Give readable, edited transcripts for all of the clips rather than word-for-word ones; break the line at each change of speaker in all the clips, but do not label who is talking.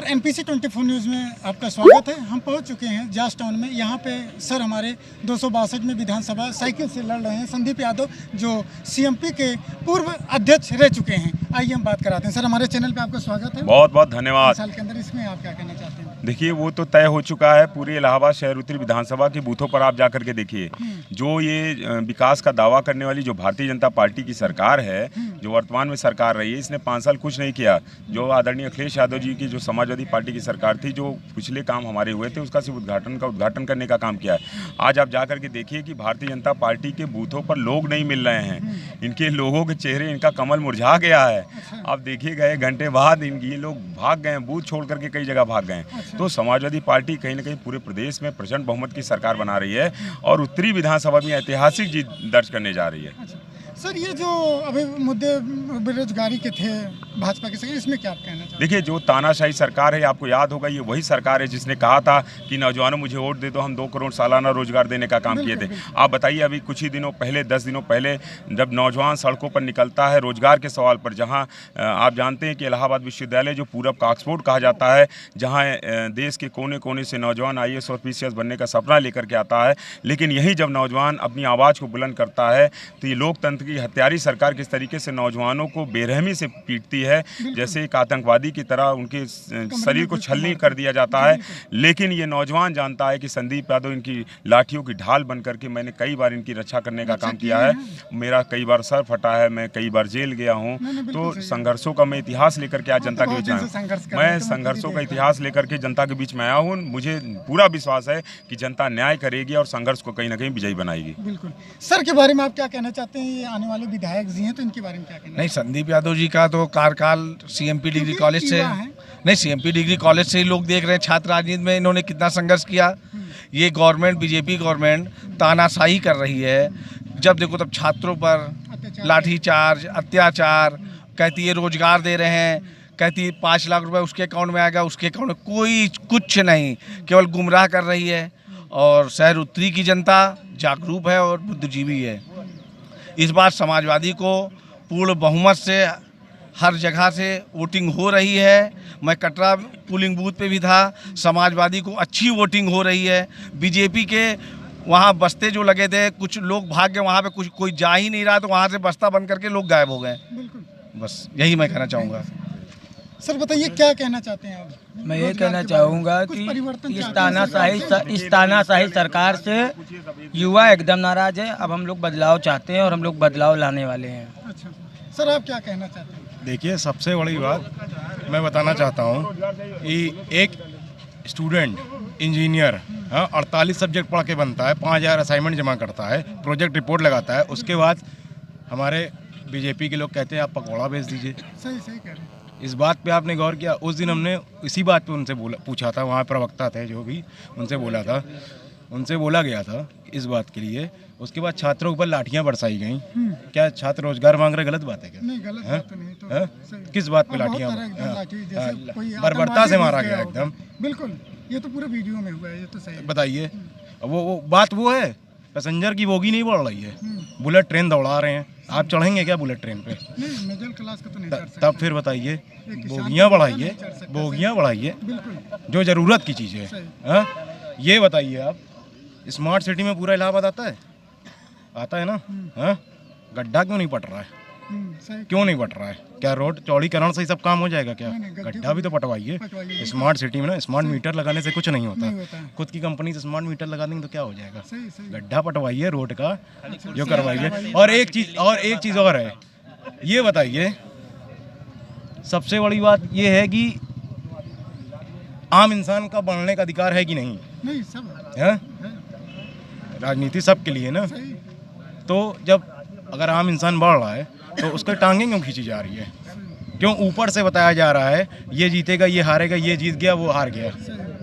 Sir NPC 24 news में आपका स्वागत है। हम पहुंच चुके हैं जास टाउन में। यहाँ पे सर हमारे 262 में विधानसभा साइकिल से लड़ रहे हैं संदीप यादव, जो सीएमपी के पूर्व अध्यक्ष रह चुके हैं। आइए हम बात कराते हैं। सर हमारे चैनल पे आपका स्वागत है।
बहुत बहुत धन्यवाद।
साल के अंदर इसमें आप क्या कहना चाहते हैं?
देखिए, वो तो तय हो चुका है। पूरे इलाहाबाद शहर उत्तरी विधानसभा के बूथों पर आप जाकर के देखिए, जो ये विकास का दावा करने वाली जो भारतीय जनता पार्टी की सरकार है, जो वर्तमान में सरकार रही है, इसने 5 साल कुछ नहीं किया। जो आदरणीय अखिलेश यादव जी की जो समाजवादी पार्टी की सरकार थी, जो पिछले काम हमारे हुए थे, उसका सिर्फ उद्घाटन करने का काम किया है। आज आप जाकर के देखिए कि भारतीय जनता पार्टी के बूथों पर लोग नहीं मिल रहे हैं। इनके लोगों के चेहरे, इनका कमल मुरझा गया है। आप देखिए, गए घंटे बाद ये लोग भाग गए, बूथ छोड़ करके कई जगह भाग गए। तो समाजवादी पार्टी कहीं ना कहीं पूरे प्रदेश में प्रचंड बहुमत की सरकार बना रही है और उत्तरी विधानसभा में ऐतिहासिक जीत दर्ज करने जा रही है।
सर ये जो अभी मुद्दे बेरोजगारी के थे भाजपा के संग, इसमें क्या आप कहना चाहते हैं?
देखिए, जो तानाशाही सरकार है, आपको याद होगा, ये वही सरकार है जिसने कहा था कि नौजवानों मुझे वोट दे दो, हम 2 करोड़ सालाना रोजगार देने का काम किए थे। आप बताइए, अभी कुछ ही दिनों पहले, 10 दिनों पहले, जब नौजवान सड़कों पर निकलता है रोजगार के सवाल पर, जहां आप जानते हैं कि इलाहाबाद विश्वविद्यालय जो पूरब का ऑक्सफोर्ड कहा जाता है, जहां देश के कोने कोने से नौजवान IAS और PCS बनने का सपना लेकर के आता है, लेकिन यही जब नौजवान अपनी आवाज़ को बुलंद करता है तो ये लोकतंत्र की हत्यारी सरकार किस तरीके से नौजवानों को बेरहमी से पीटती है, जैसे एक आतंकवादी की तरह उनके शरीर को छलनी कर दिया जाता है। लेकिन ये नौजवान जानता है कि संदीप यादव इनकी लाठियों की ढाल बन करके, मैंने कई बार इनकी रक्षा करने का काम किया है। मेरा कई बार सर फटा है, मैं कई बार जेल गया हूँ। तो संघर्षों का मैं इतिहास लेकर के आज जनता के बीच में आया हूँ। मैं संघर्षों का इतिहास लेकर के जनता के बीच में आया हूँ। मुझे पूरा विश्वास है कि जनता न्याय करेगी और संघर्ष को कहीं ना कहीं विजयी बनाएगी।
बिल्कुल। सर के बारे में आप क्या कहना चाहते हैं? ये आने वाले विधायक जी हैं, तो इनके बारे में क्या कहना?
नहीं, संदीप यादव जी का तो कार्यकाल सीएमपी डिग्री कॉलेज से नहीं, सीएमपी डिग्री कॉलेज से ही लोग देख रहे हैं। छात्र राजनीति में इन्होंने कितना संघर्ष किया। ये गवर्नमेंट, बीजेपी गवर्नमेंट तानाशाही कर रही है। जब देखो तब छात्रों पर लाठीचार्ज, अत्याचार। कहती है रोजगार दे रहे हैं, कहती है 5 लाख रुपए उसके अकाउंट में आएगा, उसके अकाउंट में कोई कुछ नहीं, केवल गुमराह कर रही है। और शहर उत्तरी की जनता जागरूक है और बुद्धिजीवी है। इस बार समाजवादी को पूर्ण बहुमत से हर जगह से वोटिंग हो रही है। मैं कटरा पोलिंग बूथ पे भी था, समाजवादी को अच्छी वोटिंग हो रही है। बीजेपी के वहाँ बस्ते जो लगे थे, कुछ लोग भाग गए, वहाँ पे कोई जा ही नहीं रहा, तो वहाँ से बस्ता बंद करके लोग गायब हो गए। बस यही मैं कहना चाहूँगा।
सर बताइए, क्या कहना चाहते हैं आप?
मैं ये कहना चाहूँगा कि इस तानाशाही सरकार से युवा एकदम नाराज है। अब हम लोग बदलाव चाहते हैं और हम लोग बदलाव लाने वाले हैं।
अच्छा सर, आप क्या कहना चाहते हैं?
देखिए, सबसे बड़ी बात मैं बताना चाहता हूँ कि एक स्टूडेंट इंजीनियर 48 सब्जेक्ट पढ़ के बनता है, 5000 असाइनमेंट जमा करता है, प्रोजेक्ट रिपोर्ट लगाता है। उसके बाद हमारे बीजेपी के लोग कहते हैं आप पकौड़ा बेच दीजिए।
सही कह रहे हैं।
इस बात पे आपने गौर किया? उस दिन हमने इसी बात पे उनसे पूछा था, वहाँ प्रवक्ता थे जो भी, उनसे बोला गया था इस बात के लिए। उसके बाद छात्रों के ऊपर लाठियाँ बरसाई गई। क्या छात्र रोजगार मांग रहे? गलत बात है क्या?
नहीं, गलत बात तो नहीं। तो
किस बात पे लाठियाँ? बर्बरता से मारा गया एकदम।
बिल्कुल, ये तो पूरे वीडियो में हुआ है। ये तो सही
बताइए, वो बात वो है, पैसेंजर की बोगी नहीं बढ़ रही है, बुलेट ट्रेन दौड़ा रहे हैं। आप चढ़ेंगे क्या बुलेट ट्रेन पे?
नहीं, मिडिल क्लास का तो नहीं चढ़ सकते।
तब फिर बताइए, बोगियाँ बढ़ाइए, जो ज़रूरत की चीज़ है। ये बताइए आप, स्मार्ट सिटी में पूरा इलाहाबाद आता है ना? गड्ढा क्यों नहीं पट रहा है? क्यों नहीं पट रहा है? क्या रोड चौड़ीकरण से ही सब काम हो जाएगा क्या? गड्ढा भी तो पटवाइए। स्मार्ट सिटी में ना स्मार्ट मीटर लगाने से कुछ नहीं होता। खुद की कंपनी से स्मार्ट मीटर लगा देंगे तो क्या हो जाएगा? गड्ढा पटवाइए, रोड का जो करवाइए। और एक चीज़ और है, ये बताइए, सबसे बड़ी बात ये है कि आम इंसान का बढ़ने का अधिकार है कि नहीं?
नहीं, सब
है। राजनीति सबके लिए ना। तो जब अगर आम इंसान बढ़ रहा है तो उसका टांगें क्यों खींची जा रही है? क्यों ऊपर से बताया जा रहा है ये जीतेगा, ये हारेगा, ये जीत गया, वो हार गया?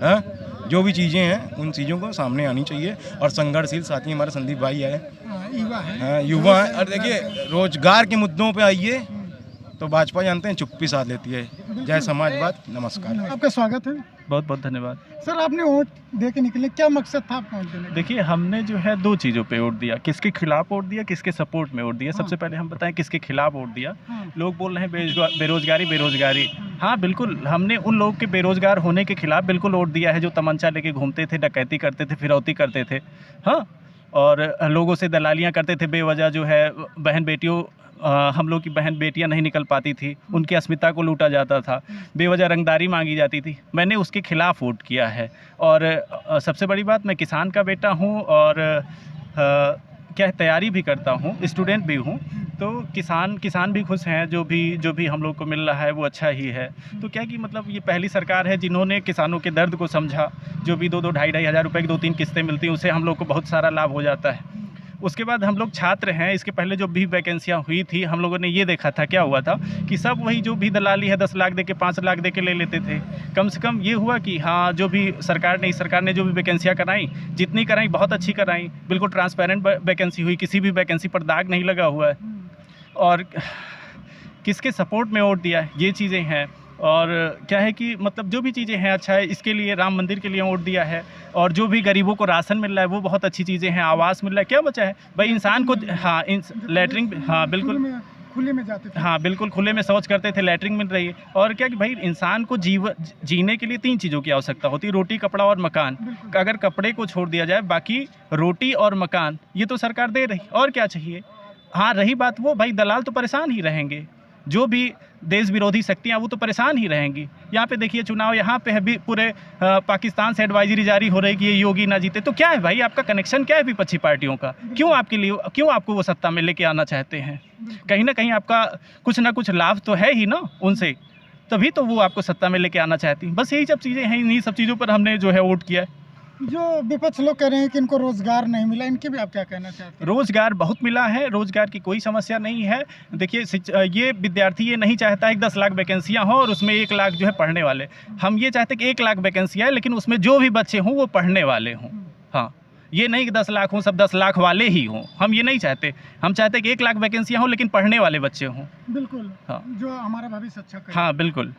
हाँ, जो भी चीज़ें हैं उन चीज़ों को सामने आनी चाहिए। और संघर्षशील साथी हमारे संदीप भाई है, युवा है। और देखिए, रोजगार के मुद्दों पे आइए तो भाजपा जानते हैं चुप्पी साध लेती है। जय समाजवाद। नमस्कार।
आपका स्वागत है।
बहुत बहुत धन्यवाद।
सर, आपने वोट दे के निकले, क्या मकसद था आपका वोट देने का?
देखिए, हमने जो है 2 चीज़ों पे वोट दिया, किसके खिलाफ वोट दिया, किसके सपोर्ट में वोट दिया। सबसे पहले हम बताएं किसके खिलाफ वोट दिया। लोग बोल रहे हैं बेरोजगारी, हाँ बिल्कुल, हमने उन लोगों के बेरोजगार होने के खिलाफ बिल्कुल वोट दिया है जो तमंचा लेके घूमते थे, डकैती करते थे, फिरौती करते थे। हाँ, और लोगों से दलालियाँ करते थे बेवजह, जो है बहन बेटियों हम लोग की बहन बेटियां नहीं निकल पाती थी, उनकी अस्मिता को लूटा जाता था, बेवजह रंगदारी मांगी जाती थी। मैंने उसके खिलाफ वोट किया है। और सबसे बड़ी बात, मैं किसान का बेटा हूँ और क्या तैयारी भी करता हूँ, स्टूडेंट भी हूँ। तो किसान भी खुश हैं, जो भी हम लोग को मिल रहा है वो अच्छा ही है। तो क्या कि मतलब ये पहली सरकार है जिन्होंने किसानों के दर्द को समझा। जो भी 2-2 ढाई हज़ार रुपए की 2-3 किस्तें मिलती हैं, उससे हम लोग को बहुत सारा लाभ हो जाता है। उसके बाद हम लोग छात्र हैं, इसके पहले जो भी वैकेंसियाँ हुई थी, हम लोगों ने ये देखा था क्या हुआ था कि सब वही जो भी दलाली है 10 लाख दे के 5 लाख दे के ले लेते थे। कम से कम ये हुआ कि हाँ, जो भी सरकार ने जो भी वैकेंसियाँ कराई, जितनी कराई बहुत अच्छी कराई, बिल्कुल ट्रांसपेरेंट वैकेंसी हुई, किसी भी वैकेंसी पर दाग नहीं लगा हुआ है। और किसके सपोर्ट में वोट दिया है, ये चीज़ें हैं। और क्या है कि मतलब जो भी चीज़ें हैं अच्छा है, इसके लिए राम मंदिर के लिए वोट दिया है। और जो भी गरीबों को राशन मिल रहा है वो बहुत अच्छी चीज़ें हैं, आवास मिल रहा है, क्या बचा है भाई इंसान को। हाँ, लैटरिन, हाँ बिल्कुल,
खुले में जाते थे,
हाँ बिल्कुल खुले में शौच करते थे, लैटरिन मिल रही है। और क्या कि भाई इंसान को जीने के लिए 3 चीज़ों की आवश्यकता होती है, रोटी, कपड़ा और मकान। अगर कपड़े को छोड़ दिया जाए, बाकी रोटी और मकान ये तो सरकार दे रही, और क्या चाहिए। हाँ, रही बात वो, भाई दलाल तो परेशान ही रहेंगे, जो भी देश विरोधी शक्तियाँ वो तो परेशान ही रहेंगी। यहाँ पे देखिए चुनाव यहाँ पे है भी, पूरे पाकिस्तान से एडवाइजरी जारी हो रही है कि ये योगी ना जीते। तो क्या है भाई, आपका कनेक्शन क्या है विपक्षी पार्टियों का? क्यों आपको वो सत्ता में लेके आना चाहते हैं? कहीं ना कहीं आपका कुछ ना कुछ लाभ तो है ही ना उनसे, तभी तो वो आपको सत्ता में लेके आना चाहती हैं। बस यही सब चीज़ें हैं, इन्हीं सब चीज़ों पर हमने जो है वोट किया है।
जो विपक्ष लोग कह रहे हैं कि इनको रोजगार नहीं मिला, इनके भी आप क्या कहना चाहते हैं?
रोज़गार बहुत मिला है, रोज़गार की कोई समस्या नहीं है। देखिए ये विद्यार्थी ये नहीं चाहता है कि 10 लाख वैकेंसियाँ हों और उसमें 1 लाख जो है पढ़ने वाले। हम ये चाहते हैं कि 1 लाख वैकेंसियाँ है, लेकिन उसमें जो भी बच्चे हों वो पढ़ने वाले हों। हाँ, ये नहीं कि 10 लाख हों, सब 10 लाख वाले ही हों, हम ये नहीं चाहते। हम चाहते हैं कि 1 लाख वैकेंसियाँ हों लेकिन पढ़ने वाले बच्चे हों।
बिल्कुल,
हाँ,
जो हमारा भविष्य अच्छा करे।
हाँ बिल्कुल।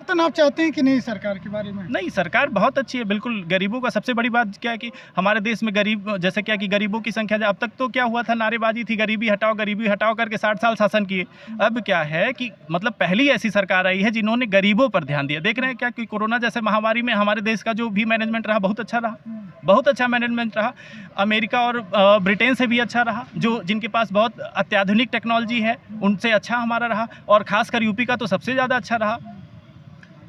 तो आप चाहते हैं कि नहीं सरकार के बारे में?
नहीं, सरकार बहुत अच्छी है, बिल्कुल। गरीबों का सबसे बड़ी बात क्या है कि हमारे देश में गरीब, जैसे क्या कि गरीबों की संख्या, अब तक तो क्या हुआ था, नारेबाजी थी, गरीबी हटाओ करके 60 साल शासन किए। अब क्या है कि मतलब पहली ऐसी सरकार आई है जिन्होंने गरीबों पर ध्यान दिया। देख रहे हैं क्या कि कोरोना जैसे महामारी में हमारे देश का जो भी मैनेजमेंट रहा बहुत अच्छा रहा, बहुत अच्छा मैनेजमेंट रहा। अमेरिका और ब्रिटेन से भी अच्छा रहा, जिनके पास बहुत अत्याधुनिक टेक्नोलॉजी है, उनसे अच्छा हमारा रहा। और खासकर यूपी का तो सबसे ज़्यादा अच्छा रहा।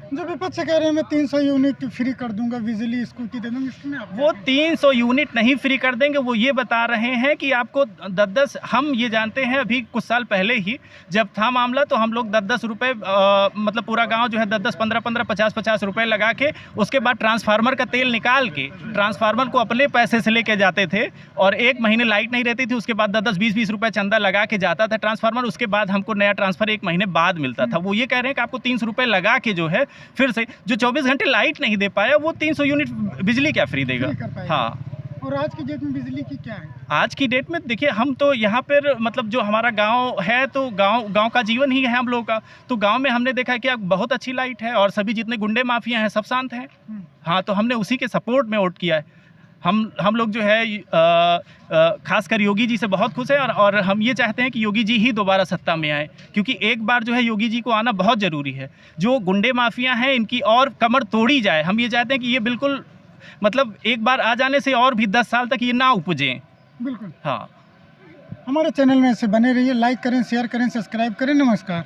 जो विपक्ष कह रहे हैं मैं 300 यूनिट फ्री कर दूंगा, बिजली स्कूटी दे दूंगा, इसमें आप
वो 300 यूनिट नहीं फ्री कर देंगे, वो ये बता रहे हैं कि आपको 10-10, हम ये जानते हैं अभी कुछ साल पहले ही जब था मामला तो हम लोग 10-10 रुपये मतलब पूरा गांव जो है 10-10, 15-15, 50-50 रुपये लगा के उसके बाद ट्रांसफार्मर का तेल निकाल के ट्रांसफार्मर को अपने पैसे से लेके जाते थे। और 1 महीने लाइट नहीं रहती थी, उसके बाद 10-10, 20-20 रुपये चंदा लगा के जाता था ट्रांसफार्मर। उसके बाद हमको नया ट्रांसफर 1 महीने बाद मिलता था। वो ये कह रहे हैं कि आपको 300 रुपये लगा के जो है फिर से जो 24 घंटे लाइट नहीं दे पाया वो 300 यूनिट बिजली क्या फ्री देगा? हाँ।
और आज की डेट में बिजली की क्या है?
आज की डेट में देखिए, हम तो यहाँ पर मतलब जो हमारा गांव है तो गांव का जीवन ही है हम लोगों का। तो गांव में हमने देखा कि बहुत अच्छी लाइट है और सभी जितने गुंडे माफिया हैं सब शांत हैं। हाँ, तो हमने उसी के सपोर्ट में वोट किया है। हम लोग जो है खासकर योगी जी से बहुत खुश हैं और हम ये चाहते हैं कि योगी जी ही दोबारा सत्ता में आए, क्योंकि एक बार जो है योगी जी को आना बहुत ज़रूरी है। जो गुंडे माफिया हैं इनकी और कमर तोड़ी जाए। हम ये चाहते हैं कि ये बिल्कुल मतलब एक बार आ जाने से और भी 10 साल तक ये ना उपजें।
बिल्कुल।
हाँ,
हमारे चैनल में ऐसे बने रहिए, लाइक करें, शेयर करें, सब्सक्राइब करें। नमस्कार।